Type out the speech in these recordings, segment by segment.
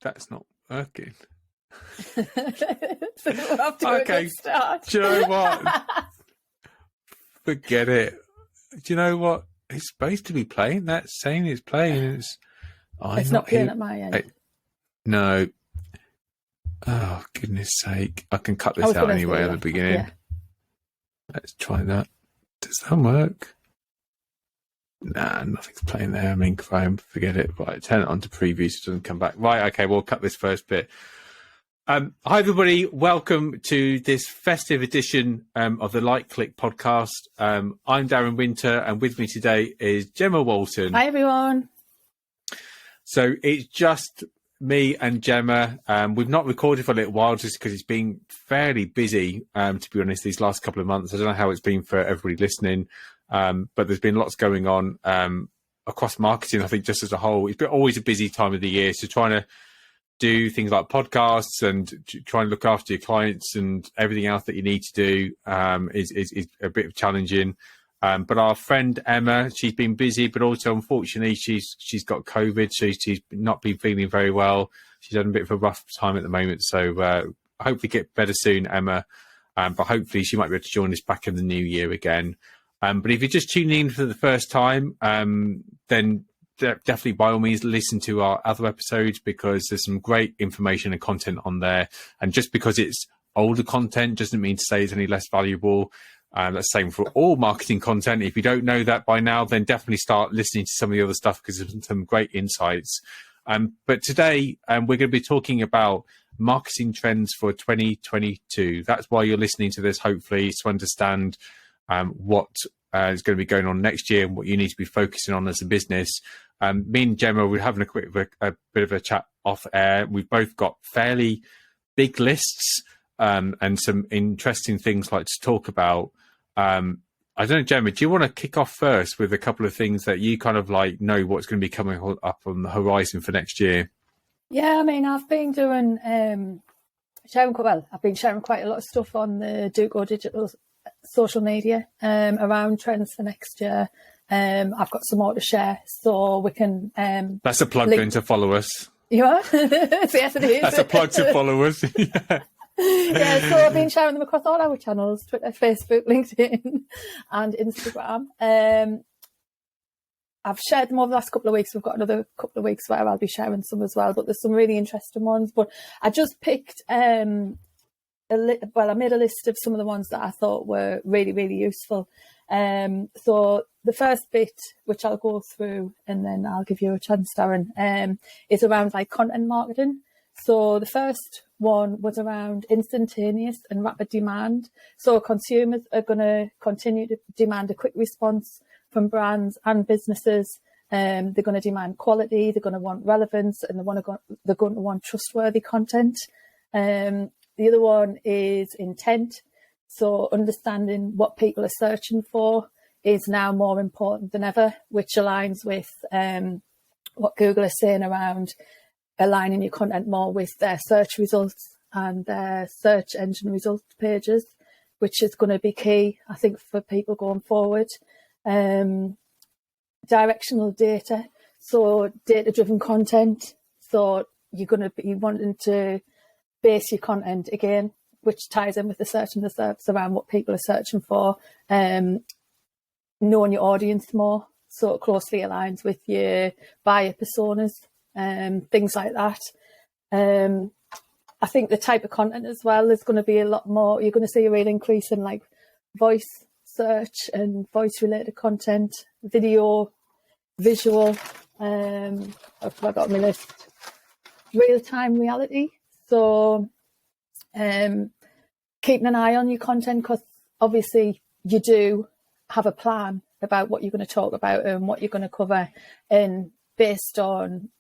That's not working. So we're off to a good start. Do you know what? Forget it. Do you know what? It's supposed to be playing. That's saying it's playing. It's not playing at my end. No. Oh, goodness sake. I can cut this out anyway at the beginning. Yeah. Let's try that. Does that work? Nah, nothing's playing there. I mean, Chrome, forget it. Right, turn it on to preview so it doesn't come back. Right, okay, we'll cut this first bit. Hi, everybody. Welcome to this festive edition of the Like Click podcast. I'm Darren Winter, and with me today is Gemma Walton. Hi, everyone. So it's just me and Gemma. We've not recorded for a little while just because it's been fairly busy, to be honest, these last couple of months. I don't know how it's been for everybody listening, but there's been lots going on across marketing, I think, just as a whole. It's been always a busy time of the year, so trying to do things like podcasts and try and look after your clients and everything else that you need to do is a bit challenging. But our friend Emma, she's been busy, but also unfortunately she's got COVID, so she's not been feeling very well. She's had a bit of a rough time at the moment, so hopefully get better soon, Emma. But hopefully she might be able to join us back in the new year again. But if you're just tuning in for the first time, then definitely by all means listen to our other episodes, because there's some great information and content on there. And just because it's older content doesn't mean to say it's any less valuable. That's the same for all marketing content. If you don't know that by now, then definitely start listening to some of the other stuff, because there's some great insights. But today we're going to be talking about marketing trends for 2022. That's why you're listening to this, hopefully, to understand what is going to be going on next year and what you need to be focusing on as a business. Me and Gemma, we're having a bit of a chat off air. We've both got fairly big lists and some interesting things like to talk about. I don't know, Gemma, do you want to kick off first with a couple of things that you kind of like know what's going to be coming up on the horizon for next year? Yeah, I mean, I've been doing I've been sharing quite a lot of stuff on the Duco Digital social media around trends for next year. I've got some more to share, so we can. That's a plug then to follow us. You are? Yes, it is. That's a plug to follow us. Yeah. Yeah, so I've been sharing them across all our channels: Twitter, Facebook, LinkedIn, and Instagram. I've shared them over the last couple of weeks. We've got another couple of weeks where I'll be sharing some as well, but there's some really interesting ones. But I just picked I made a list of some of the ones that I thought were really, really useful. So the first bit, which I'll go through and then I'll give you a chance, Darren, is around like content marketing. So the first one was around instantaneous and rapid demand. So consumers are going to continue to demand a quick response from brands and businesses. They're going to demand quality, they're going to want relevance, and they're going to want trustworthy content. The other one is intent. So understanding what people are searching for is now more important than ever, which aligns with what Google is saying around aligning your content more with their search results and their search engine results pages, which is going to be key, I think, for people going forward. Directional data, so data-driven content. So you're going to be wanting to base your content again, which ties in with the search and the SERPs around what people are searching for, knowing your audience more, so it closely aligns with your buyer personas, things like that. I think the type of content as well is going to be a lot more. You're going to see a real increase in like voice search and voice related content, video, visual. I've got on my list, real time reality. So keeping an eye on your content, because obviously you do have a plan about what you're going to talk about and what you're going to cover, and based on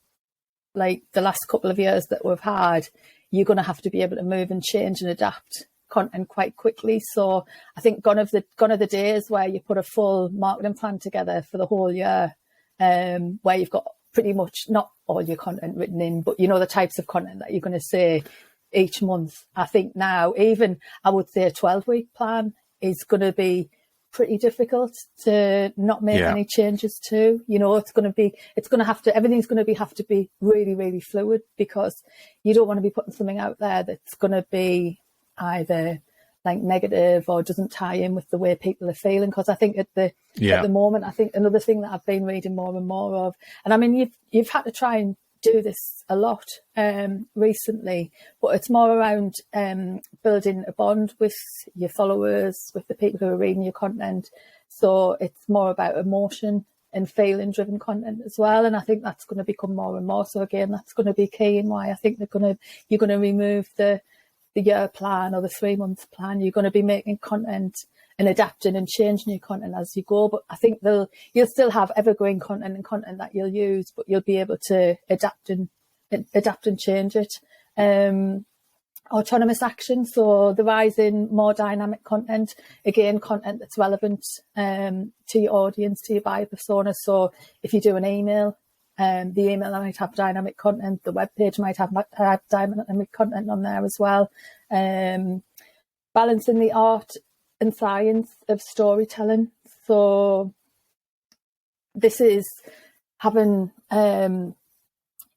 like the last couple of years that we've had, you're going to have to be able to move and change and adapt content quite quickly. So I think gone are the days where you put a full marketing plan together for the whole year, where you've got pretty much not all your content written in, but you know the types of content that you're going to say each month. I think now even I would say a 12-week plan is going to be pretty difficult to not make any changes to. You know, everything's going to have to be really, really fluid, because you don't want to be putting something out there that's going to be either like negative or doesn't tie in with the way people are feeling. Because I think at the moment, I think another thing that I've been reading more and more of, and I mean, you've had to try and do this a lot recently, but it's more around building a bond with your followers, with the people who are reading your content. So it's more about emotion and feeling driven content as well, and I think that's going to become more and more. So again, that's going to be key in why I think you're going to remove the year plan or the 3 month plan. You're going to be making content and adapting and changing your content as you go. But I think you'll still have evergreen content and content that you'll use, but you'll be able to adapt and change it. Autonomous action, so the rise in more dynamic content, again, content that's relevant to your audience, to your buyer persona. So if you do an email, the email might have dynamic content, the web page might have dynamic content on there as well. Balancing the art and science of storytelling. So this is having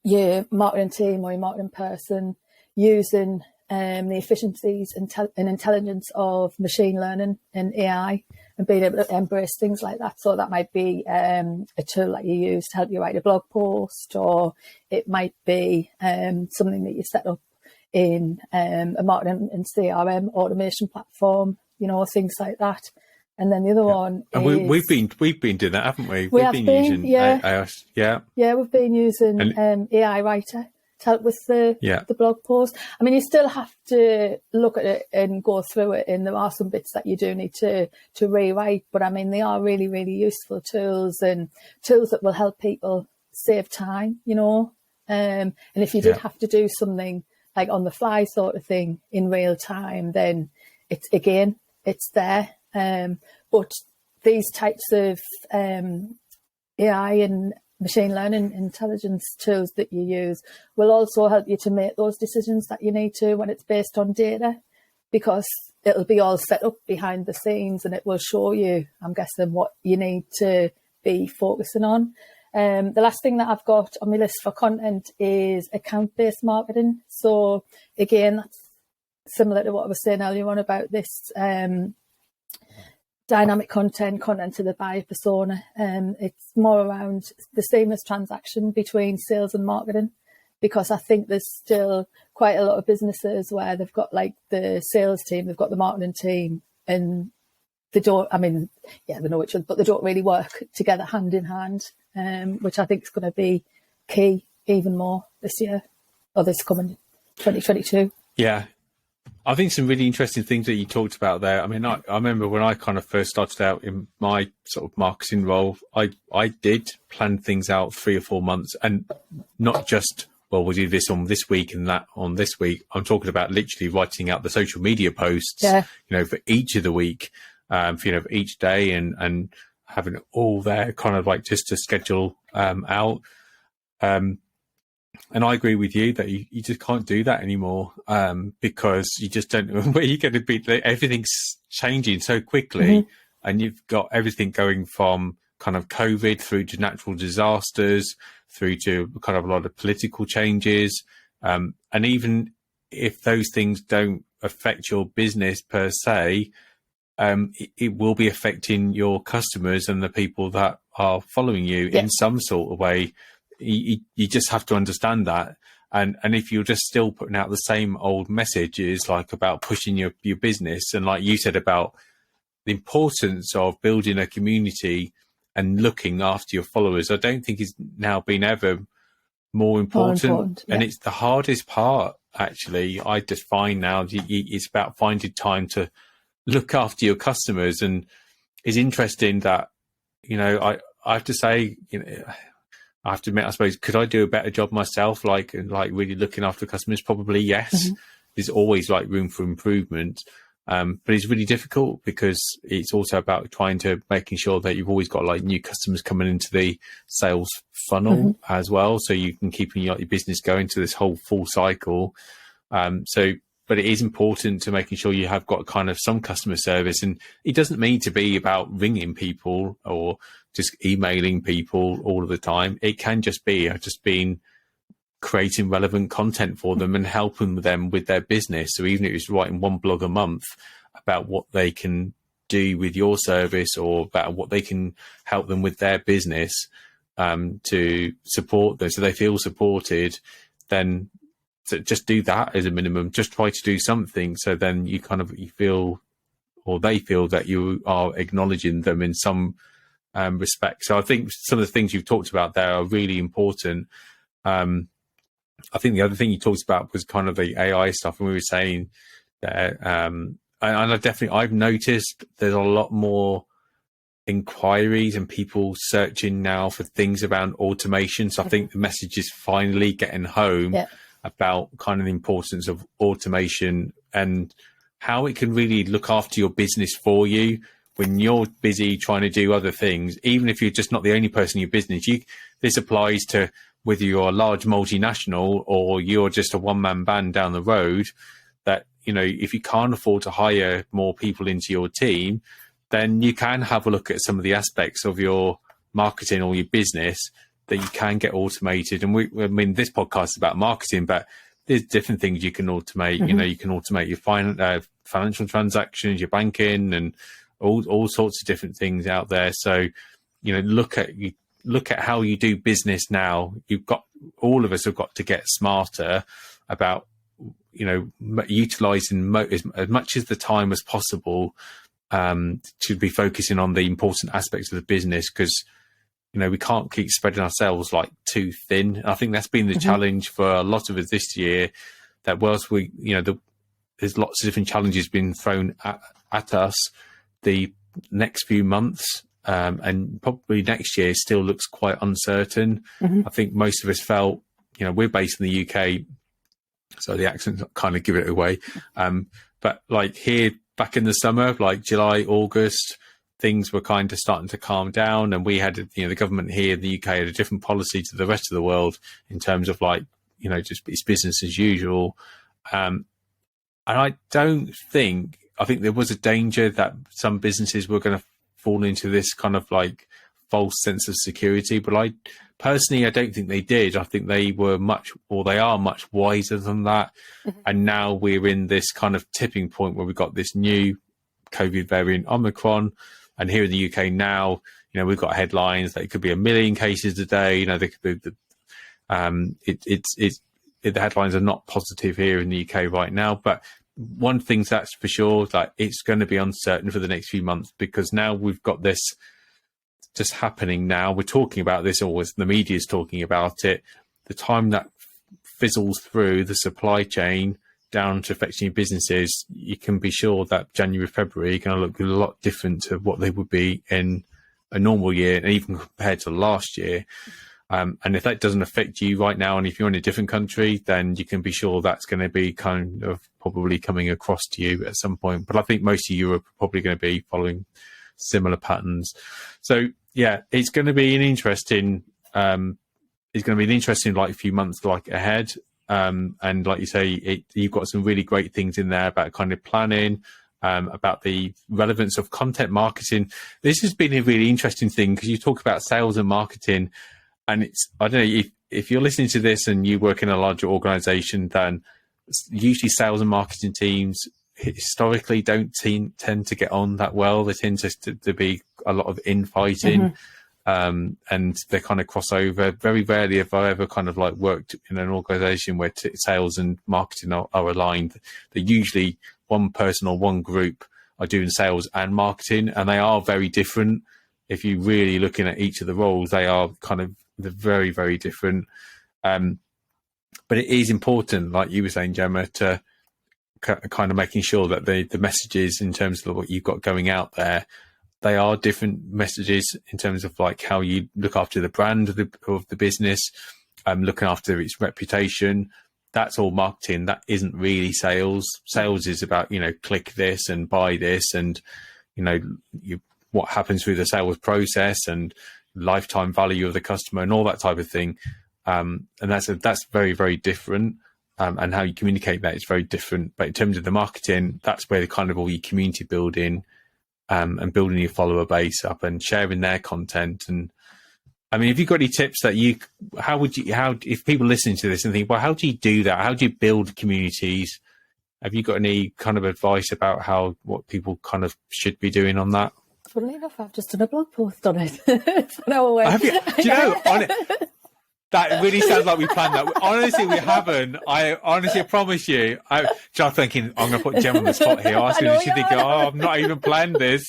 your marketing team or your marketing person using the efficiencies and intelligence of machine learning and AI, and being able to embrace things like that. So that might be a tool that you use to help you write a blog post, or it might be something that you set up in a marketing and CRM automation platform, you know, things like that. And then the other one is... And we've been doing that, haven't we? We've been using AI. Yeah, we've been using AI Writer to help with the blog post. I mean, you still have to look at it and go through it, and there are some bits that you do need to rewrite, but I mean, they are really, really useful tools, and tools that will help people save time, you know. And if you did have to do something like on the fly sort of thing in real time, then it's there. But these types of AI and machine learning intelligence tools that you use will also help you to make those decisions that you need to when it's based on data, because it'll be all set up behind the scenes and it will show you, I'm guessing, what you need to be focusing on. The last thing that I've got on my list for content is account-based marketing. So again, that's similar to what I was saying earlier on about this dynamic content to the buyer persona. It's more around the seamless transaction between sales and marketing, because I think there's still quite a lot of businesses where they've got like the sales team, they've got the marketing team, and they don't, I mean, yeah, they know each other, but they don't really work together hand in hand, which I think is going to be key even more this year, or this coming 2022. Yeah. I think some really interesting things that you talked about there. I mean, I remember when I kind of first started out in my sort of marketing role, I did plan things out 3 or 4 months, and not just, well, we'll do this on this week and that on this week. I'm talking about literally writing out the social media posts, you know, for each of the week, for, you know, for each day, and having it all there kind of like just to schedule out. And I agree with you that you just can't do that anymore, because you just don't know where you're going to be. Everything's changing so quickly, and you've got everything going from kind of COVID through to natural disasters, through to kind of a lot of political changes. And even if those things don't affect your business per se, it will be affecting your customers and the people that are following you in some sort of way. You just have to understand that, and if you're just still putting out the same old messages, like about pushing your business, and like you said about the importance of building a community and looking after your followers, I don't think it's now been ever more important. And it's the hardest part, actually. I just find now it's about finding time to look after your customers. And it's interesting that, you know, I have to say, you know, I have to admit, I suppose, could I do a better job myself, like really looking after customers? Probably yes. There's always like room for improvement, but it's really difficult because it's also about trying to making sure that you've always got like new customers coming into the sales funnel as well, so you can keep your business going to this whole full cycle. So but it is important to making sure you have got kind of some customer service. And it doesn't mean to be about ringing people or just emailing people all of the time. It can just be just being creating relevant content for them and helping them with their business. So even if it's writing one blog a month about what they can do with your service or about what they can help them with their business, to support them so they feel supported, then just do that as a minimum. Just try to do something, so then you feel, or they feel, that you are acknowledging them in some respect. So I think some of the things you've talked about there are really important. I think the other thing you talked about was kind of the AI stuff, and we were saying that, and I've noticed there's a lot more inquiries and people searching now for things around automation. So I think the message is finally getting home about kind of the importance of automation and how it can really look after your business for you when you're busy trying to do other things. Even if you're just not the only person in your business, this applies to whether you're a large multinational or you're just a one-man band down the road, that, if you can't afford to hire more people into your team, then you can have a look at some of the aspects of your marketing or your business that you can get automated. And this podcast is about marketing, but there's different things you can automate. You can automate your financial transactions, your banking, and all sorts of different things out there. So, look at how you do business now. All of us have got to get smarter about, utilizing as much of the time as possible to be focusing on the important aspects of the business, because we can't keep spreading ourselves like too thin. I think that's been the challenge for a lot of us this year, that whilst there's lots of different challenges being thrown at us, the next few months and probably next year still looks quite uncertain. I think most of us felt, we're based in the UK, so the accents kind of give it away. But like here back in the summer, like July, August, things were kind of starting to calm down, and we had, the government here in the UK had a different policy to the rest of the world in terms of just it's business as usual. And I think there was a danger that some businesses were going to fall into this kind of like false sense of security, but I don't think they did. I think they are much wiser than that. And now we're in this kind of tipping point where we've got this new COVID variant, Omicron, and here in the UK now, we've got headlines that it could be 1 million cases a day. They could be the headlines are not positive here in the UK right now. But one thing that's for sure, that it's going to be uncertain for the next few months, because now we've got this just happening now. We're talking about this, or the media is talking about it. The time that fizzles through the supply chain down to affecting your businesses, you can be sure that January, February are going to look a lot different to what they would be in a normal year, and even compared to last year. And if that doesn't affect you right now, and if you're in a different country, then you can be sure that's going to be kind of probably coming across to you at some point. But I think most of Europe are probably going to be following similar patterns. So yeah, it's going to be an interesting few months ahead. And like you say, you've got some really great things in there about kind of planning, about the relevance of content marketing. This has been a really interesting thing, because you talk about sales and marketing, and I don't know if you're listening to this and you work in a larger organization, then usually sales and marketing teams historically don't tend to get on that well. They tend to be a lot of infighting. And they kind of cross over. Very rarely have I ever kind of worked in an organization where sales and marketing are aligned. They're usually one person or one group are doing sales and marketing, and they are very different. If you're really looking at each of the roles, they're very, very different. But it is important, like you were saying, Gemma, to kind of making sure that the messages in terms of what you've got going out there, they are different messages in terms of how you look after the brand of the business, looking after its reputation. That's all marketing. That isn't really sales. Sales is about, click this and buy this, and, what happens through the sales process and lifetime value of the customer and all that type of thing. And that's very, very different. and how you communicate that is very different. But in terms of the marketing, that's where the kind of all your community building and building your follower base up and sharing their content. And I mean, have you got any tips that if people listening to this and think, well, how do you do that? How do you build communities? Have you got any kind of advice about what people kind of should be doing on that? Funnily enough, I've just done a blog post on it. It's an hour away. Have you? Do you know, that really sounds like we planned that. Honestly, we haven't. I promise you. I'm thinking, I'm going to put Jem on the spot here. Asking her, she thinking, I've not even planned this.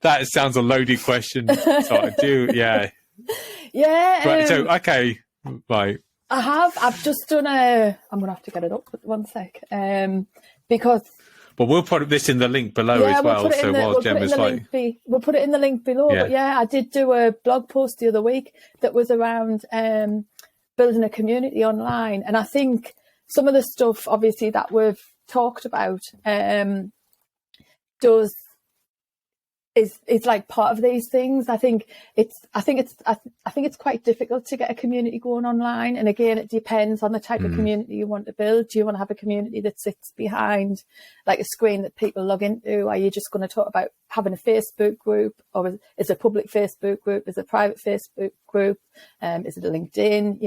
That sounds a loaded question. So I do, yeah. Yeah. Right, so, okay, right. I've just done I'm going to have to get it up. One sec. Because... But we'll put this in the link below as well. So while Jem is like... We'll put it in the link below. Yeah. But yeah, I did do a blog post the other week that was around building a community online. And I think some of the stuff, obviously, that we've talked about is like part of these things. I think it's quite difficult to get a community going online. And again, it depends on the type of community you want to build. Do you want to have a community that sits behind like a screen that people log into? Are you just going to talk about having a Facebook group, or is it a public Facebook group? Is it a private Facebook group? Is it a LinkedIn,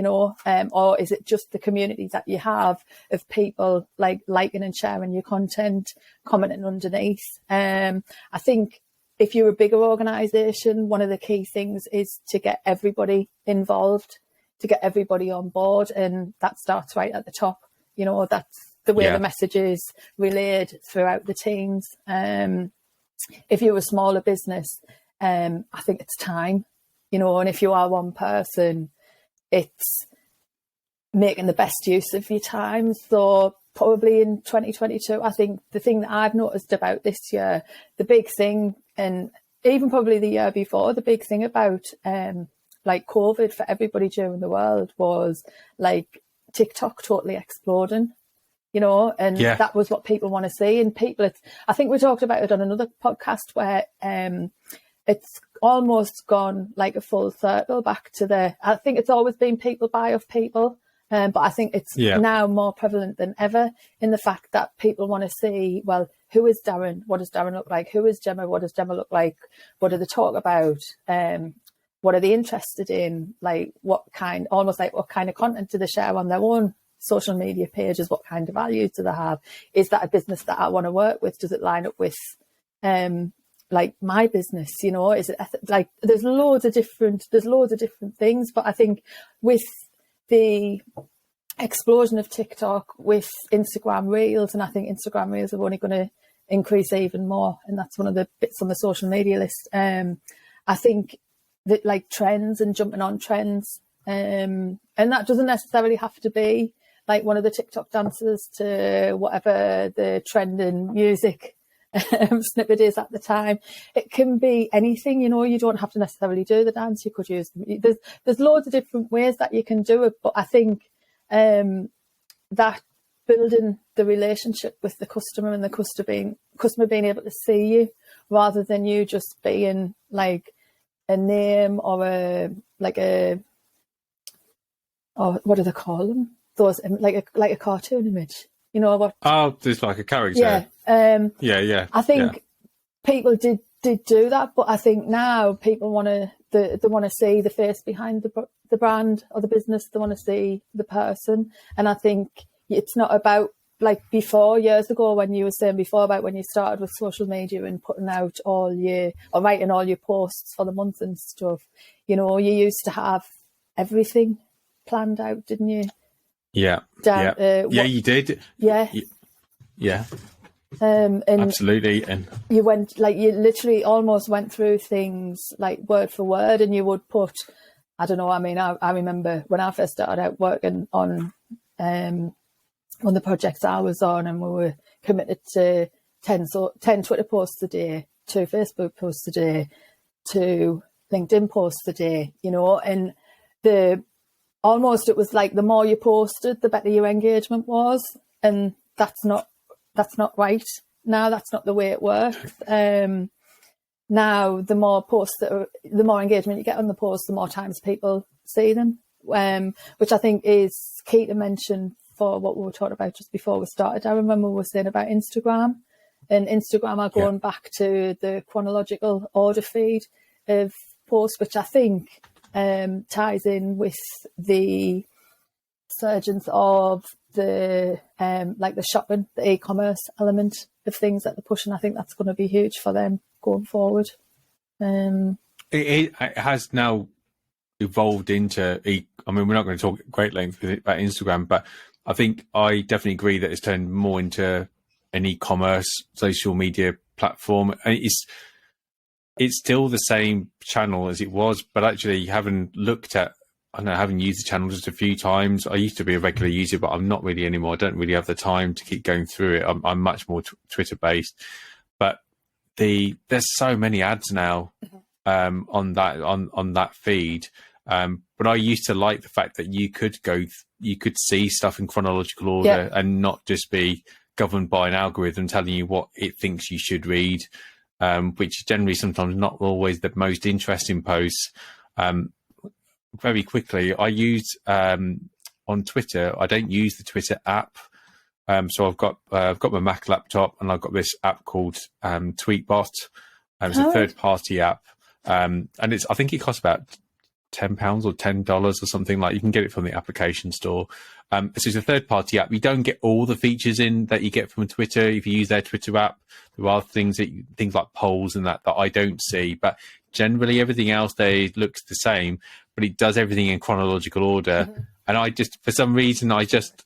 or is it just the community that you have of people like liking and sharing your content, commenting underneath? I think if you're a bigger organisation, one of the key things is to get everybody involved, to get everybody on board, and that starts right at the top. That's the way the message is relayed throughout the teams. If you're a smaller business, I think it's time, and if you are one person, it's making the best use of your time. So probably in 2022, I think the thing that I've noticed about this year, the big thing, and even probably the year before, the big thing about like COVID for everybody during the world was like TikTok totally exploding, and that was what people want to see. And people, I think we talked about it on another podcast where it's almost gone like a full circle back to I think it's always been people buy off people. But I think it's now more prevalent than ever in the fact that people want to see, well, who is Darren? What does Darren look like? Who is Gemma? What does Gemma look like? What do they talk about? What are they interested in? Like almost like what kind of content do they share on their own social media pages? What kind of values do they have? Is that a business that I want to work with? Does it line up with like my business? Is it like there's loads of different things, but I think with the explosion of TikTok, with Instagram Reels, and I think Instagram Reels are only going to increase even more, and that's one of the bits on the social media list. I think that like trends and jumping on trends, and that doesn't necessarily have to be like one of the TikTok dances to whatever the trending music snippet is at the time. It can be anything, you don't have to necessarily do the dance. You could use there's loads of different ways that you can do it, but I think that building the relationship with the customer and the customer being able to see you rather than you just being like a name or what do they call them, those like a cartoon image, what? Oh, there's like a character. I think people did do that, but I think now people want to see the face behind the brand or the business. They want to see the person, and I think it's not about like years ago when you were saying before about when you started with social media and putting out writing all your posts for the month and stuff. You used to have everything planned out, didn't you? Yeah. You did. Yeah. And absolutely. And you literally almost went through things like word for word, and you would put, I don't know, I mean, I remember when I first started out working on the projects I was on, and we were committed to 10 Twitter posts a day, 2 Facebook posts a day, 2 LinkedIn posts a day, and it was like the more you posted, the better your engagement was, and that's not right now. That's not the way it works. Now, the more engagement you get on the posts, the more times people see them, which I think is key to mention for what we were talking about just before we started. I remember we were saying about Instagram, and Instagram are going back to the chronological order feed of posts, which I think ties in with the surgence of the like the shopping, the e-commerce element of things that they're pushing. I think that's going to be huge for them going forward. It has now evolved into I mean, we're not going to talk at great length about Instagram, but I think I definitely agree that it's turned more into an e-commerce social media platform. And it's still the same channel as it was, but actually having looked at, I don't know, having used the channel just a few times. I used to be a regular user, but I'm not really anymore. I don't really have the time to keep going through it. I'm much more Twitter based, but there's so many ads now on that feed. But I used to like the fact that you could see stuff in chronological order and not just be governed by an algorithm telling you what it thinks you should read, which is generally sometimes not always the most interesting posts. Very quickly, I use on Twitter. I don't use the Twitter app, so I've got my Mac laptop, and I've got this app called Tweetbot. It's a third-party app, and I think it costs about £10 or $10 or something. Like, you can get it from the application store. So it's a third-party app. You don't get all the features in that you get from Twitter if you use their Twitter app. There are things like polls and that I don't see, but generally everything else there looks the same, but it does everything in chronological order. And I just, for some reason, I just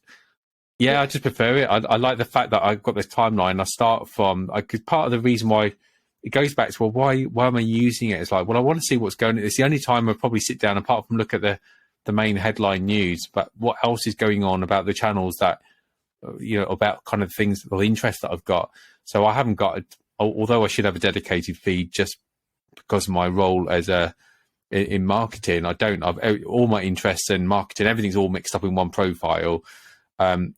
prefer it. I like the fact that I've got this timeline. I start from, because part of the reason why it goes back to, well, why am I using it? It's like, well, I want to see what's going on. It's the only time I probably sit down, apart from look at the main headline news, but what else is going on about the channels that, about kind of things, the interest that I've got. So I haven't got, although I should have a dedicated feed just because of my role as in marketing, I don't. All my interests in marketing, everything's all mixed up in one profile. And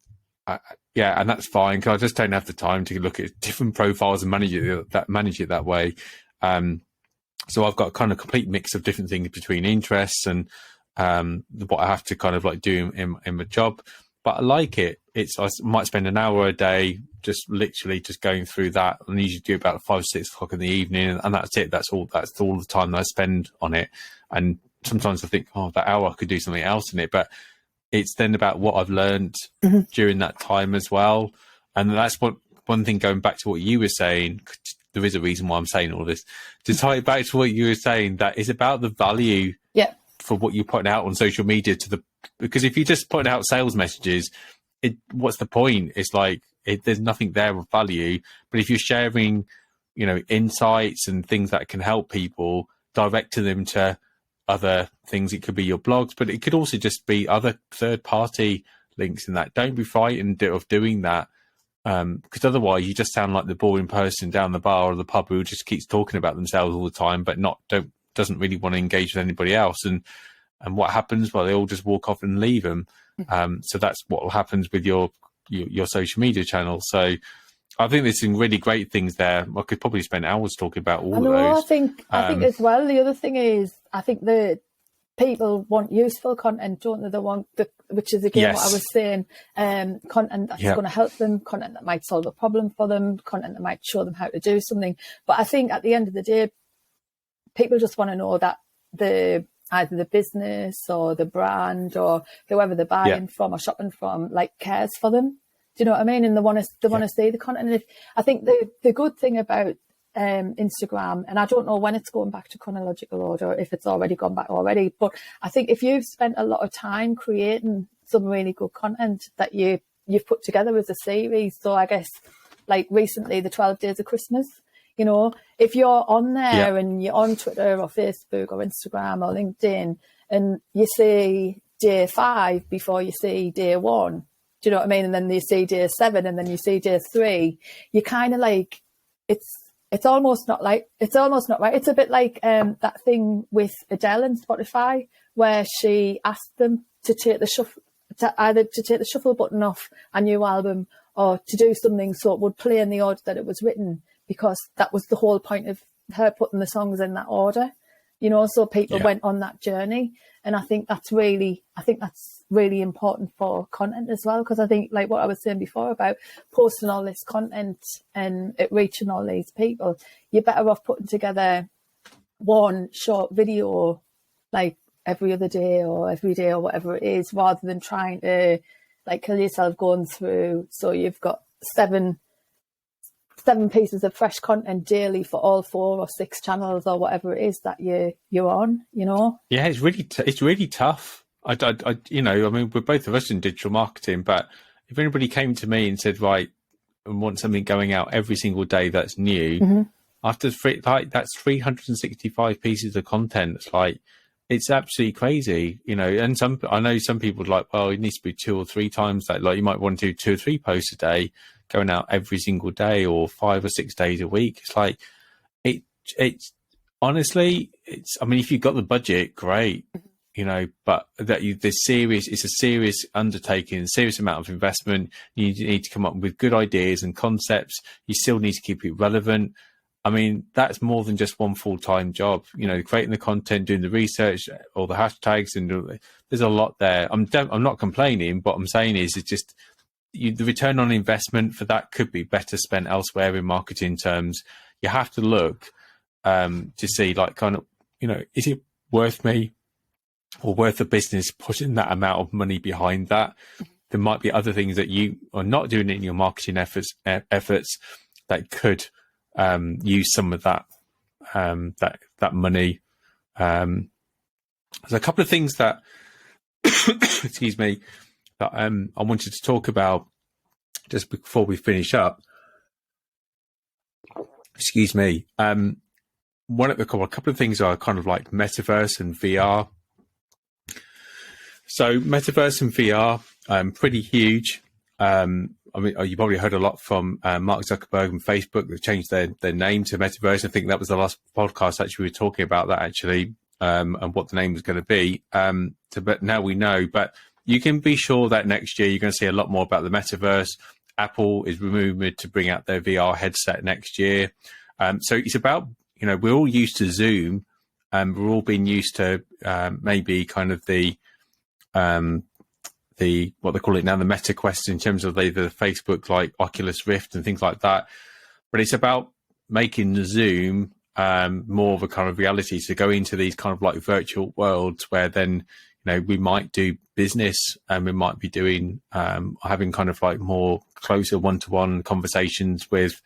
that's fine, because I just don't have the time to look at different profiles and manage it that way. So I've got kind of complete mix of different things between interests and what I have to kind of like do in my job. But I like it. I might spend an hour a day just literally just going through that, and I usually do about 5 or 6 o'clock in the evening, and that's it. That's all the time that I spend on it. And sometimes I think, that hour I could do something else in it, but it's then about what I've learned during that time as well. And that's one thing, going back to what you were saying, there is a reason why I'm saying all this, to tie it back to what you were saying, that is about the value for what you're putting out on social media because if you're just putting out sales messages, what's the point? It's like, there's nothing there of value. But if you're sharing, insights and things that can help people, directing them to other things, it could be your blogs, but it could also just be other third-party links in that. Don't be frightened of doing that, because otherwise you just sound like the boring person down the bar or the pub who just keeps talking about themselves all the time, but doesn't really want to engage with anybody else. And what happens? Well, they all just walk off and leave them. So that's what happens with your social media channel. So I think there's some really great things there. I could probably spend hours talking about all of those. I think as well, the other thing is, I think the people want useful content, don't they? They want which is again what I was saying, content that's going to help them, content that might solve a problem for them, content that might show them how to do something. But I think at the end of the day, people just want to know that either the business or the brand or whoever they're buying from or shopping from, like, cares for them. Do you know what I mean? And they want to see the content. And I think the good thing about Instagram, and I don't know when it's going back to chronological order, if it's already gone back already, but I think if you've spent a lot of time creating some really good content that you've put together as a series, so I guess like recently the 12 Days of Christmas, if you're on there and you're on Twitter or Facebook or Instagram or LinkedIn and you see day 5 before you see day 1, do you know what I mean? And then you see day 7 and then you see day 3, you kind of like, it's almost not right. It's a bit like that thing with Adele and Spotify, where she asked them to take the shuffle button off a new album or to do something so it would play in the order that it was written, because that was the whole point of her putting the songs in that order. you know, so people went on that journey. And I think that's really important for content as well, because I think, like what I was saying before about posting all this content and it reaching all these people, you're better off putting together one short video like every other day or every day or whatever it is, rather than trying to like kill yourself going through. So you've got seven pieces of fresh content daily for all 4 or 6 channels or whatever it is that you're on, you know? Yeah, it's really tough. I you know, I mean, we're both of us in digital marketing, but if anybody came to me and said, right, I want something going out every single day that's new, after that's 365 pieces of content. It's like, it's absolutely crazy, you know. And I know some people are like, well, it needs to be 2 or 3 times that. Like, you might want to do 2 or 3 posts a day, going out every single day, or 5 or 6 days a week. It's like, it's honestly, I mean, if you've got the budget, great, you know, but it's a serious undertaking, a serious amount of investment. You need to come up with good ideas and concepts. You still need to keep it relevant. I mean, that's more than just one full-time job, you know, creating the content, doing the research, all the hashtags, and there's a lot there. I'm not complaining, but I'm saying is it's just the return on investment for that could be better spent elsewhere in marketing terms. You have to look to see, like, kind of, you know, is it worth me or worth the business putting that amount of money behind that? There might be other things that you are not doing in your marketing efforts that could use some of that money. There's a couple of things that excuse me, that I wanted to talk about just before we finish up. Excuse me. A couple of things are kind of like Metaverse and VR. So Metaverse and VR, pretty huge. I mean, you probably heard a lot from Mark Zuckerberg and Facebook. They've changed their name to Metaverse. I think that was the last podcast actually we were talking about that actually, and what the name was going to be. But now we know. But you can be sure that next year you're going to see a lot more about the Metaverse. Apple is rumored to bring out their VR headset next year. So it's about, you know, we're all used to Zoom, and we're all being used to maybe kind of the what they call it now, the Meta Quest, in terms of the Facebook like Oculus Rift and things like that. But it's about making the Zoom more of a kind of reality. So go into these kind of like virtual worlds where then, you know, we might do business, and we might be doing having kind of like more closer one-to-one conversations with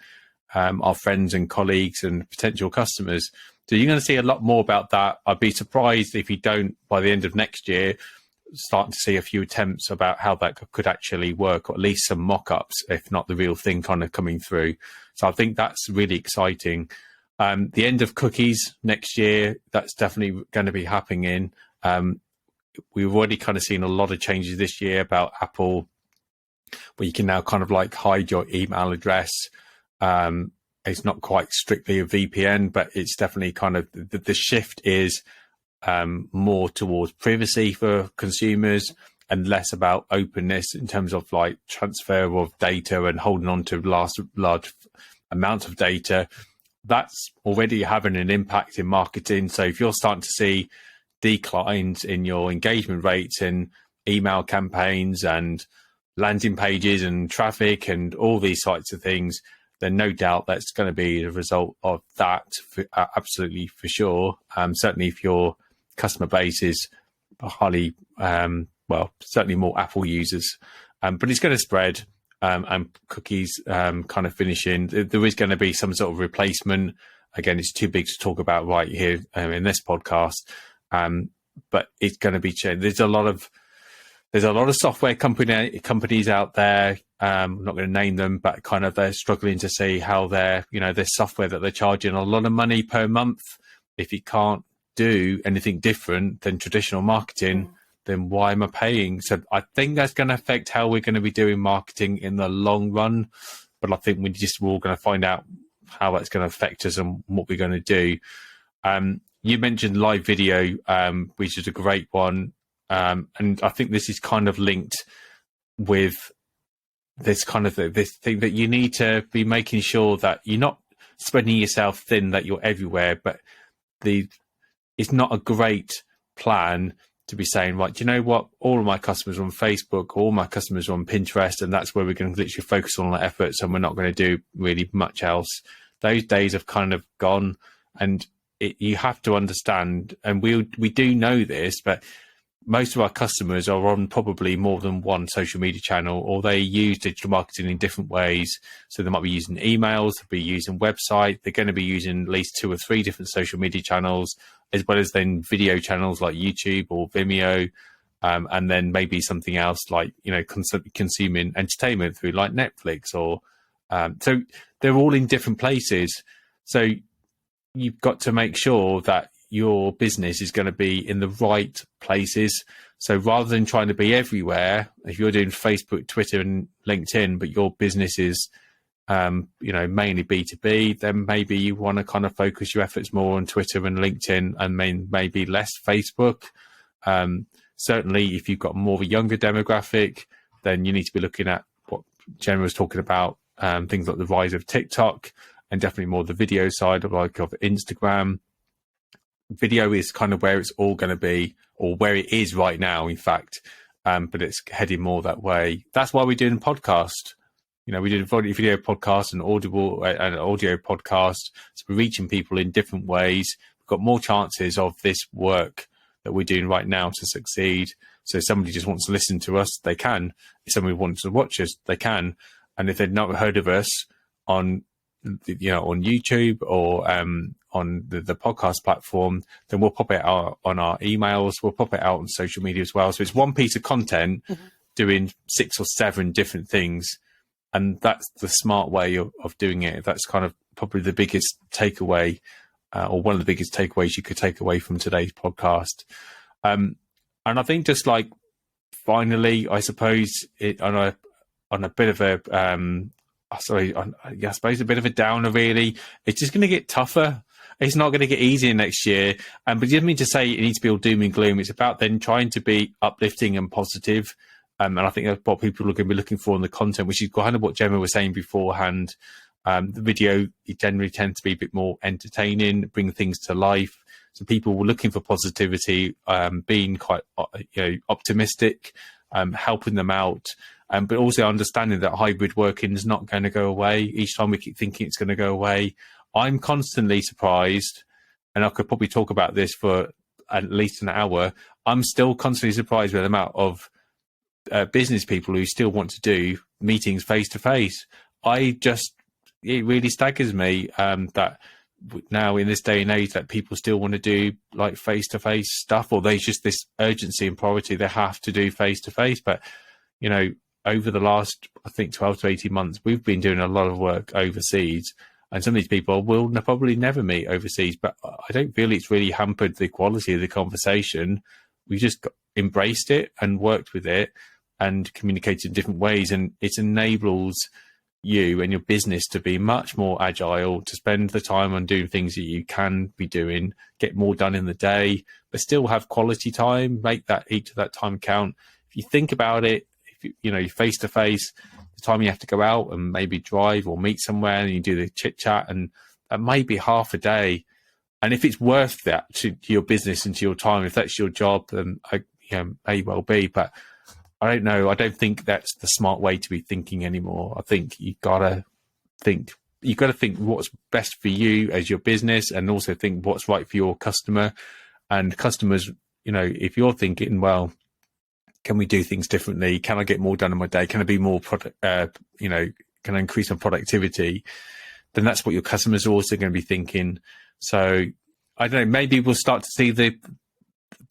our friends and colleagues and potential customers. So you're going to see a lot more about that. I'd be surprised if you don't, by the end of next year, starting to see a few attempts about how that could actually work, or at least some mock-ups, if not the real thing kind of coming through. So I think that's really exciting. The end of cookies next year, that's definitely going to be happening. We've already kind of seen a lot of changes this year about Apple, where you can now kind of like hide your email address. It's not quite strictly a VPN, but it's definitely kind of the shift is more towards privacy for consumers and less about openness in terms of like transfer of data and holding on to large amounts of data. That's already having an impact in marketing. So if you're starting to see declines in your engagement rates in email campaigns and landing pages and traffic and all these sorts of things, then no doubt that's going to be the result of that, absolutely for sure. Certainly if your customer base is highly, certainly more Apple users, but it's going to spread, and cookies kind of finishing. There is going to be some sort of replacement. Again, it's too big to talk about right here in this podcast, but it's going to be changed. There's a lot of software companies out there. I'm not going to name them, but kind of they're struggling to see how their software that they're charging a lot of money per month. If you can't do anything different than traditional marketing, then why am I paying? So I think that's going to affect how we're going to be doing marketing in the long run. But I think we're all going to find out how that's going to affect us and what we're going to do. You mentioned live video, which is a great one. And I think this is kind of linked with this kind of this thing that you need to be making sure that you're not spreading yourself thin, that you're everywhere, but it's not a great plan to be saying, right, do you know what? All of my customers are on Facebook, all my customers are on Pinterest, and that's where we're going to literally focus on our efforts, and we're not going to do really much else. Those days have kind of gone, and you have to understand, and we do know this, but most of our customers are on probably more than one social media channel, or they use digital marketing in different ways. So they might be using emails, they'll be using website, they're going to be using at least 2 or 3 different social media channels, as well as then video channels like YouTube or Vimeo, and then maybe something else like, you know, consuming entertainment through like Netflix, or so they're all in different places. So you've got to make sure that your business is going to be in the right places. So rather than trying to be everywhere, if you're doing Facebook, Twitter and LinkedIn, but your business is, you know, mainly B2B, then maybe you want to kind of focus your efforts more on Twitter and LinkedIn, and maybe less Facebook. Certainly, if you've got more of a younger demographic, then you need to be looking at what Gemma was talking about, things like the rise of TikTok, and definitely more the video side of Instagram. Video is kind of where it's all going to be, or where it is right now, in fact, but it's heading more that way. That's why we're doing a podcast. You know, we did a video podcast and an audio podcast. So we're reaching people in different ways. We've got more chances of this work that we're doing right now to succeed. So if somebody just wants to listen to us, they can. If somebody wants to watch us, they can. And if they've not heard of us on, you know, on YouTube or on the podcast platform, then we'll pop it out on our emails. We'll pop it out on social media as well. So it's one piece of content doing 6 or 7 different things. And that's the smart way of doing it. That's kind of probably the biggest takeaway, or one of the biggest takeaways you could take away from today's podcast. And I think just like finally, I suppose on a bit of a, I suppose a bit of a downer really, it's just going to get tougher. It's not going to get easier next year. But you didn't mean to say it needs to be all doom and gloom. It's about then trying to be uplifting and positive. And I think that's what people are going to be looking for in the content, which is kind of what Gemma was saying beforehand. The video, it generally tends to be a bit more entertaining, bring things to life. So people were looking for positivity, being quite, optimistic, helping them out. But also understanding that hybrid working is not going to go away. Each time we keep thinking it's going to go away. I'm constantly surprised, and I could probably talk about this for at least an hour. I'm still constantly surprised with the amount of business people who still want to do meetings face to face. It really staggers me that now in this day and age that people still want to do like face to face stuff, or there's just this urgency and priority they have to do face to face. But you know, over the last, I think 12 to 18 months, we've been doing a lot of work overseas, and some of these people will probably never meet overseas, but I don't feel it's really hampered the quality of the conversation. We just embraced it and worked with it and communicated in different ways, and it enables you and your business to be much more agile, to spend the time on doing things that you can be doing, get more done in the day, but still have quality time, make that each of that time count. If you think about it, if you face to face, the time you have to go out and maybe drive or meet somewhere and you do the chit chat, and that may be half a day. And if it's worth that to your business and to your time, if that's your job, then may well be. But I don't know. I don't think that's the smart way to be thinking anymore. I think you gotta think what's best for you as your business, and also think what's right for your customer. And customers, if you're thinking, well, can we do things differently? Can I get more done in my day? Can I be more can I increase my productivity? Then that's what your customers are also going to be thinking. So I don't know, maybe we'll start to see the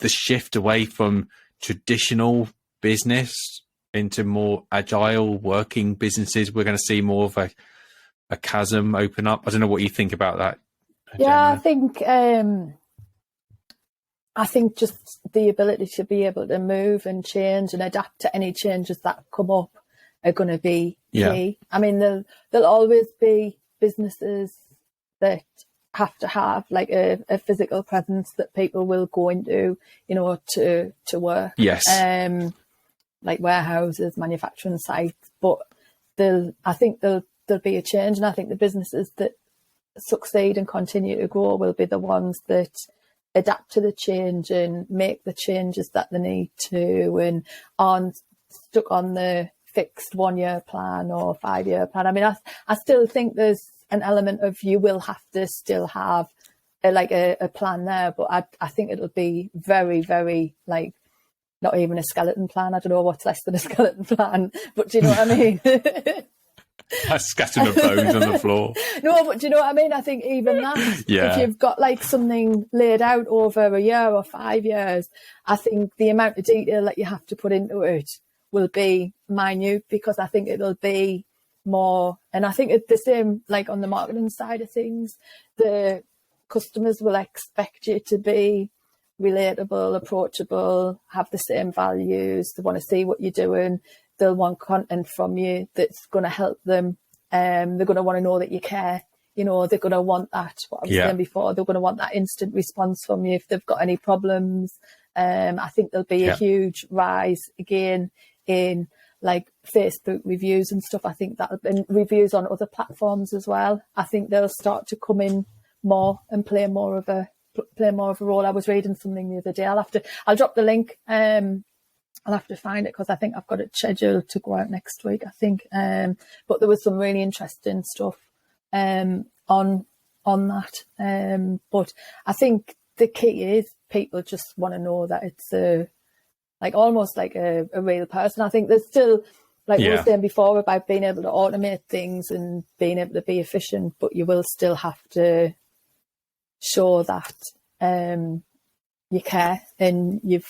shift away from traditional business into more agile working businesses. We're going to see more of a chasm open up. I don't know what you think about that, Yeah, Gemma. I think just the ability to be able to move and change and adapt to any changes that come up are going to be key. Yeah. I mean, there'll always be businesses that have to have like a physical presence that people will go into, to work. Yes. Like warehouses, manufacturing sites, but I think there'll be a change, and I think the businesses that succeed and continue to grow will be the ones that adapt to the change and make the changes that they need to, and aren't stuck on the fixed 1-year plan or 5-year plan. I mean, I still think there's an element of you will have to still have a plan there, but I think it'll be very, very like not even a skeleton plan. I don't know what's less than a skeleton plan, but do you know what I mean? A scattering of bones on the floor. No, but do you know what I mean? I think even that, if you've got like something laid out over a year or 5 years, I think the amount of detail that you have to put into it will be minute, because I think it'll be more, and I think it's the same like on the marketing side of things, the customers will expect you to be relatable, approachable, have the same values, they want to see what you're doing, they'll want content from you that's going to help them, they're going to want to know that you care, you know, they're going to want that, what I was saying before, they're going to want that instant response from you if they've got any problems. I think there'll be a huge rise again in like Facebook reviews and stuff. I think that, and reviews on other platforms as well, I think they'll start to come in more and play more of a role. I was reading something the other day. I'll drop the link. I'll have to find it because I think I've got it scheduled to go out next week, I think. But there was some really interesting stuff on that. But I think the key is people just want to know that it's almost like a real person. I think there's still, like we were saying before, about being able to automate things and being able to be efficient, but you will still have to show that you care and you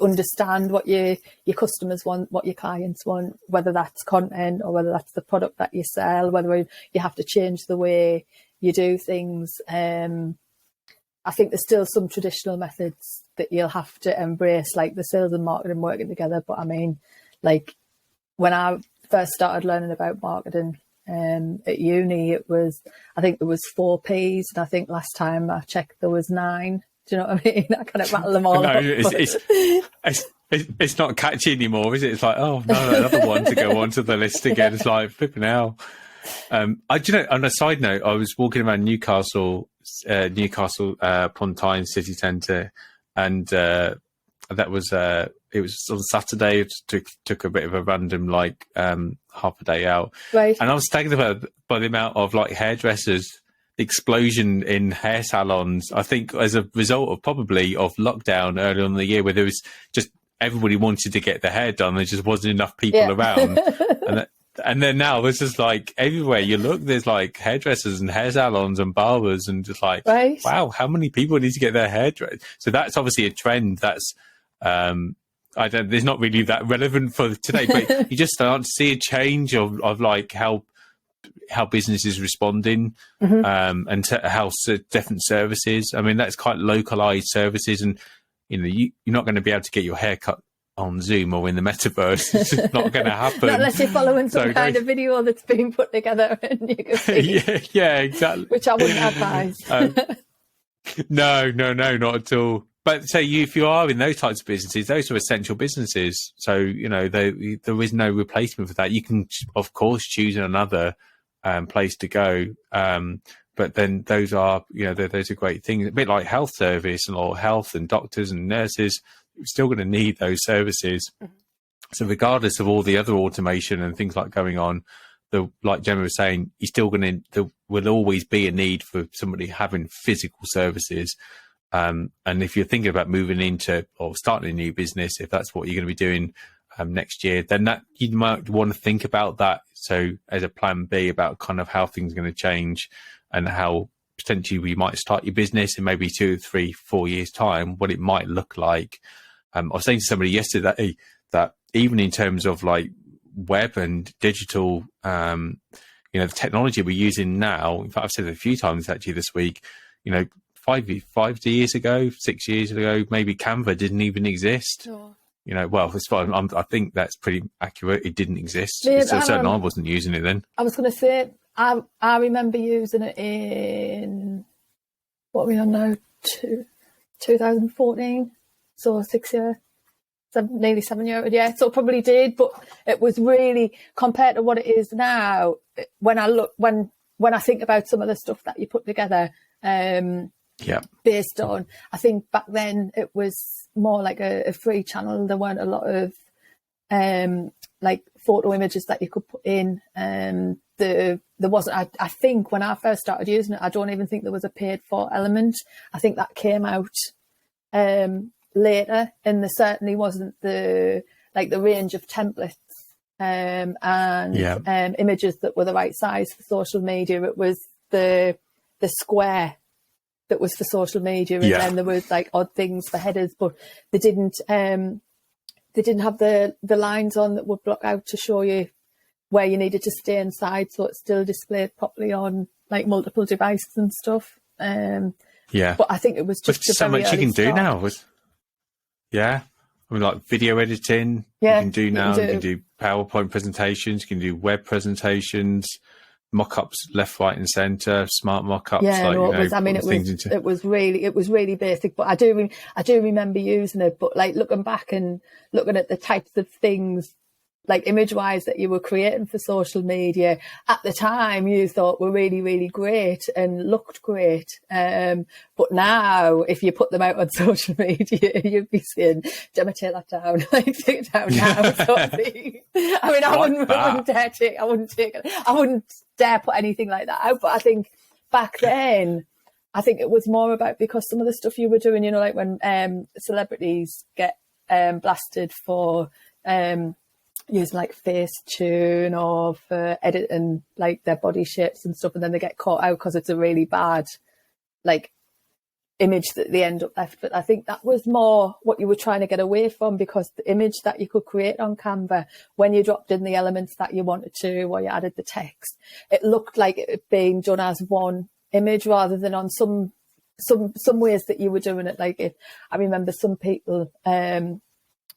understand what your customers want, what your clients want, whether that's content or whether that's the product that you sell, whether you have to change the way you do things. I think there's still some traditional methods that you'll have to embrace, like the sales and marketing working together. But I mean, like when I first started learning about marketing at uni, I think there was 4 Ps, and I think last time I checked there was 9. Do you know what I mean? I kind of rattle them all up. It's not catchy anymore, is it? It's like, oh no, another one to go onto the list again. It's like flipping hell. Do you know, on a side note, I was walking around Newcastle upon Tyne city centre, and that was it was on Saturday. Took a bit of a random half a day out, right? And I was staggered by the amount of like hairdressers, the explosion in hair salons. I think as a result of probably of lockdown early on in the year, where there was just everybody wanted to get their hair done. There just wasn't enough people around, and then now there's just like everywhere you look, there's like hairdressers and hair salons and barbers, and just like, wow, how many people need to get their hair dressed? So that's obviously a trend that's, there's not really that relevant for today, but you just start to see a change of like how business is responding, and how different services. I mean, that's quite localized services, and you know, you're not going to be able to get your hair cut on Zoom or in the Metaverse. It's just not going to happen. Not unless you're following some kind of video that's been put together and you can see. yeah, exactly. Which I wouldn't advise. No, not at all. But say if you are in those types of businesses, those are essential businesses. So, you know, there is no replacement for that. You can, of course, choose another place to go. But then those are, you know, those are great things. A bit like health service or health and doctors and nurses. You're still going to need those services. Mm-hmm. So regardless of all the other automation and things like going on, like Gemma was saying, there will always be a need for somebody having physical services. And if you're thinking about moving into or starting a new business, if that's what you're going to be doing next year, then that you might want to think about that. So as a plan B about kind of how things are going to change and how potentially we might start your business in maybe 2, 3, 4 years time, what it might look like. I was saying to somebody yesterday that even in terms of like web and digital, you know, the technology we're using now, in fact, I've said it a few times actually this week, you know, 5 years ago, 6 years ago, maybe Canva didn't even exist. Sure. You know, well, as far as I think that's pretty accurate. It didn't exist. So certainly I wasn't using it then. I was going to say, I remember using it in, what are we on now, 2014. So 6 years, nearly 7 years, yeah. So it probably did, but it was really, compared to what it is now, when I think about some of the stuff that you put together, Yeah. Based on, I think back then it was more like a free channel. There weren't a lot of like photo images that you could put in. There wasn't, I think when I first started using it, I don't even think there was a paid for element. I think that came out later, and there certainly wasn't the range of templates and images that were the right size for social media. It was the square that was for social media, and then there was like odd things for headers, but they didn't have the lines on that would block out to show you where you needed to stay inside, so it's still displayed properly on like multiple devices and stuff. But I think it was just so much you can do now. I mean, like video editing, you can do now. You can do PowerPoint presentations, you can do web presentations, mock-ups left, right, and centre, smart mock-ups. It was really basic. But I do remember using it. But like looking back and looking at the types of things, like image-wise, that you were creating for social media at the time, you thought were really, really great and looked great. But now, if you put them out on social media, you'd be saying, "Gemma, take that down, like take it down now." Sort of thing. I mean, I wouldn't dare put anything like that out. But I think back then, I think it was more about, because some of the stuff you were doing, you know, like when celebrities get blasted for using like Facetune or for editing like their body shapes and stuff, and then they get caught out because it's a really bad like image that they end up left. But I think that was more what you were trying to get away from, because the image that you could create on Canva, when you dropped in the elements that you wanted to, or you added the text, it looked like it being done as one image rather than on some ways that you were doing it. Like I remember some people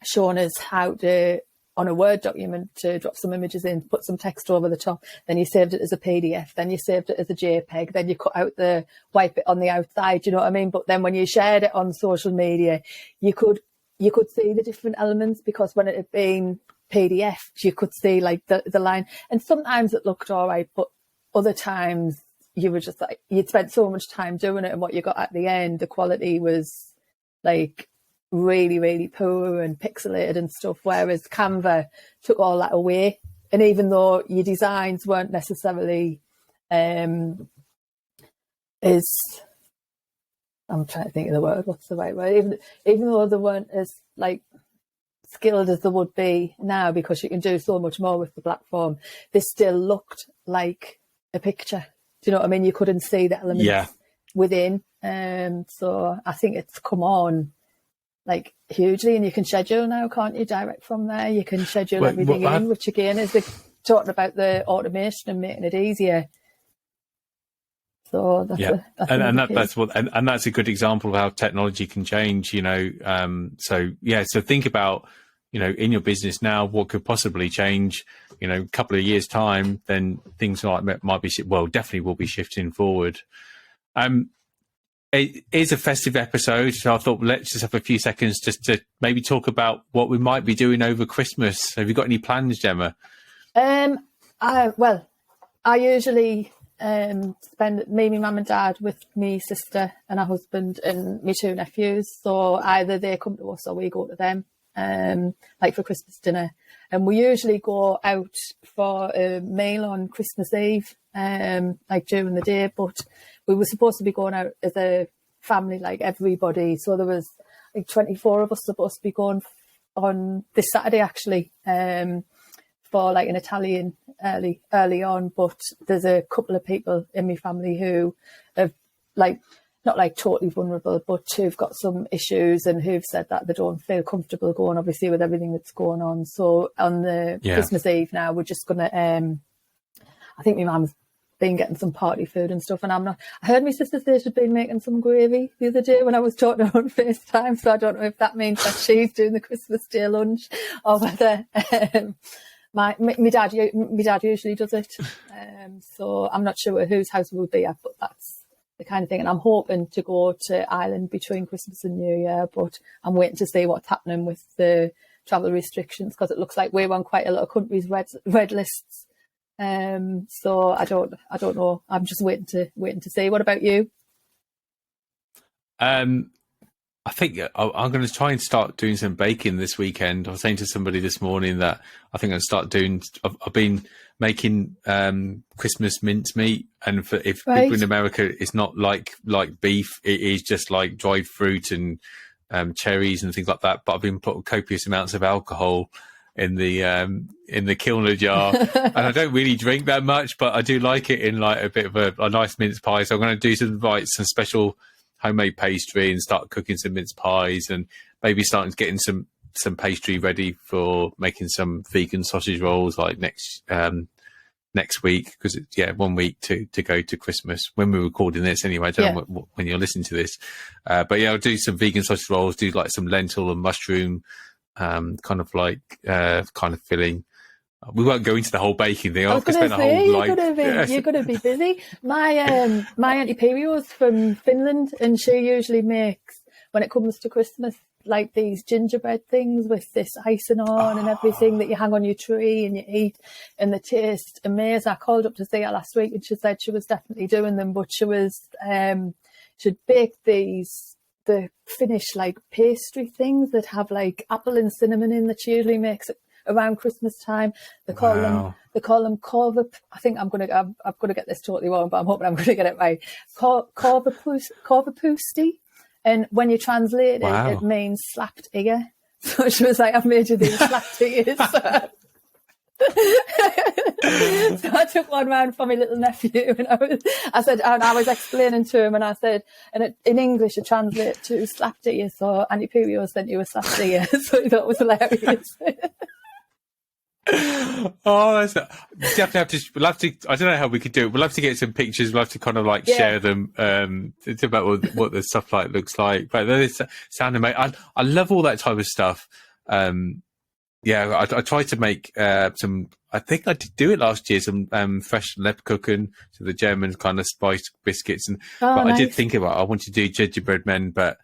showing us how to, on a Word document, to drop some images in, put some text over the top, then you saved it as a PDF, then you saved it as a JPEG, then you cut out the white bit on the outside, you know what I mean? But then when you shared it on social media, you could see the different elements, because when it had been PDF, you could see like the line. And sometimes it looked all right, but other times you were just like, you'd spent so much time doing it, and what you got at the end, the quality was like really, really poor and pixelated and stuff, whereas Canva took all that away. And even though your designs weren't necessarily I'm trying to think of the word, what's the right word, even though they weren't as like skilled as they would be now, because you can do so much more with the platform, they still looked like a picture. Do you know what I mean? You couldn't see the elements within. So I think it's come on like hugely, and you can schedule now, can't you? Direct from there, you can schedule everything in, which again is talking about the automation and making it easier. So that's a good example of how technology can change. You know, so think about, you know, in your business now, what could possibly change. You know, a couple of years time, then things might be definitely will be shifting forward. It is a festive episode, so I thought let's just have a few seconds just to maybe talk about what we might be doing over Christmas. Have you got any plans, Gemma? I usually spend my mum and dad with me sister and her husband and my two nephews. So either they come to us or we go to them, like for Christmas dinner. And we usually go out for a meal on Christmas Eve, like during the day, but we were supposed to be going out as a family, like everybody. So there was like 24 of us supposed to be going on this Saturday, actually, for like an Italian early on. But there's a couple of people in my family who have like, not like totally vulnerable, but who've got some issues and who've said that they don't feel comfortable going, obviously, with everything that's going on. So on the Christmas Eve now, we're just going to, I think my mum's been getting some party food and stuff, and I heard my sister say she'd been making some gravy the other day when I was talking to her on FaceTime, so I don't know if that means that she's doing the Christmas Day lunch, or whether my dad usually does it, so I'm not sure whose house it would be at, but that's the kind of thing. And I'm hoping to go to Ireland between Christmas and New Year, but I'm waiting to see what's happening with the travel restrictions, because it looks like we're on quite a lot of countries' red lists. So I don't know. I'm just waiting to see. What about you? I think I'm going to try and start doing some baking this weekend. I was saying to somebody this morning that I think I'll start doing. I've been making Christmas mincemeat, and if people in America, it's not like beef. It is just like dried fruit and cherries and things like that. But I've been putting copious amounts of alcohol in the kilner jar, and I don't really drink that much, but I do like it in like a bit of a nice mince pie. So I'm going to do some special homemade pastry and start cooking some mince pies, and maybe starting to getting some pastry ready for making some vegan sausage rolls like next week, because it's 1 week to go to Christmas when we're recording this anyway. I don't know when you're listening to this, but I'll do some vegan sausage rolls, do like some lentil and mushroom kind of filling. We won't go into the whole baking thing. I was going to say, you're going to be busy. My Auntie Pirio's from Finland, and she usually makes, when it comes to Christmas, like these gingerbread things with this icing on and everything that you hang on your tree and you eat, and they taste amazing. I called up to see her last week, and she said she was definitely doing them, but she'd baked the Finnish like pastry things that have like apple and cinnamon in, that she usually makes it around Christmas time. They call them korva. I think I'm gonna get this totally wrong, but I'm hoping I'm gonna get it right. Korvapusti, and when you translate it, it means slapped ear. So she was like, "I've made you these slapped ears." So I took one round for my little nephew, and I was explaining to him, and I said, and in English it translates to slapped ear. So Auntie Pirio sent you a slapped ear, so he thought it was hilarious. Oh, we'll have to. I don't know how we could do it. We'll have to get some pictures. We'll have to kind of like share them. It's about what the stuff like looks like. But they sound amazing. I love all that type of stuff. I tried to make some. I think I did do it last year. Some fresh Lebkuchen, so the German kind of spiced biscuits. But nice. I did think about. I wanted to do gingerbread men, but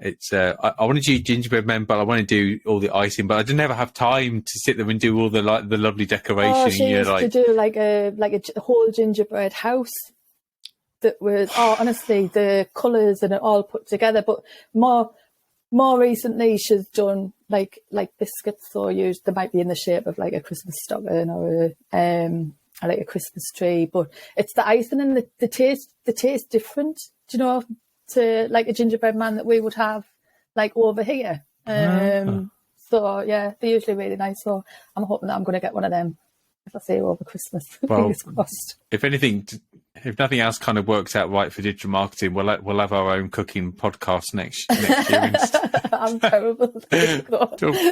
it's. I want to do gingerbread men, but I want to do all the icing. But I didn't ever have time to sit there and do all the lovely decoration. Oh, she used to do like a whole gingerbread house. That was honestly the colours and it all put together. But more recently, she's done like biscuits, so they might be in the shape of like a Christmas stocking or like a Christmas tree. But it's the icing and the taste different. Do you know, to like a gingerbread man that we would have like over here. So yeah, they're usually really nice. So I'm hoping that I'm going to get one of them if I see you over Christmas. Well, fingers crossed. If nothing else kind of works out right for digital marketing, we'll have our own cooking podcast next year. I'm terrible.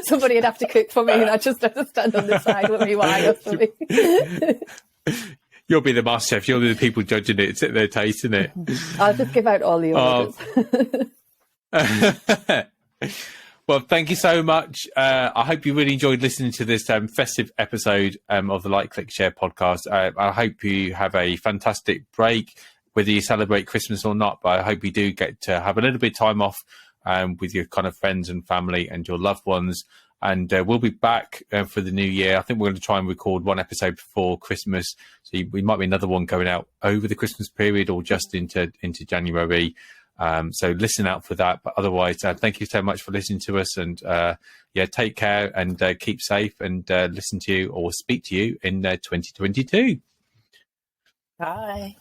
Somebody would have to cook for me, and I just have to stand on the side with me wire for me. You'll be the master chef. You'll be the people judging it, sit there tasting it. I'll just give out all the orders. Well, thank you so much. I hope you really enjoyed listening to this festive episode of the Like, Click, Share podcast. I hope you have a fantastic break, whether you celebrate Christmas or not, but I hope you do get to have a little bit of time off with your kind of friends and family and your loved ones. And we'll be back for the new year. I think we're going to try and record one episode before Christmas. So we might be another one going out over the Christmas period or just into January. So listen out for that. But otherwise, thank you so much for listening to us. And take care and keep safe, and listen to you or speak to you in 2022. Bye.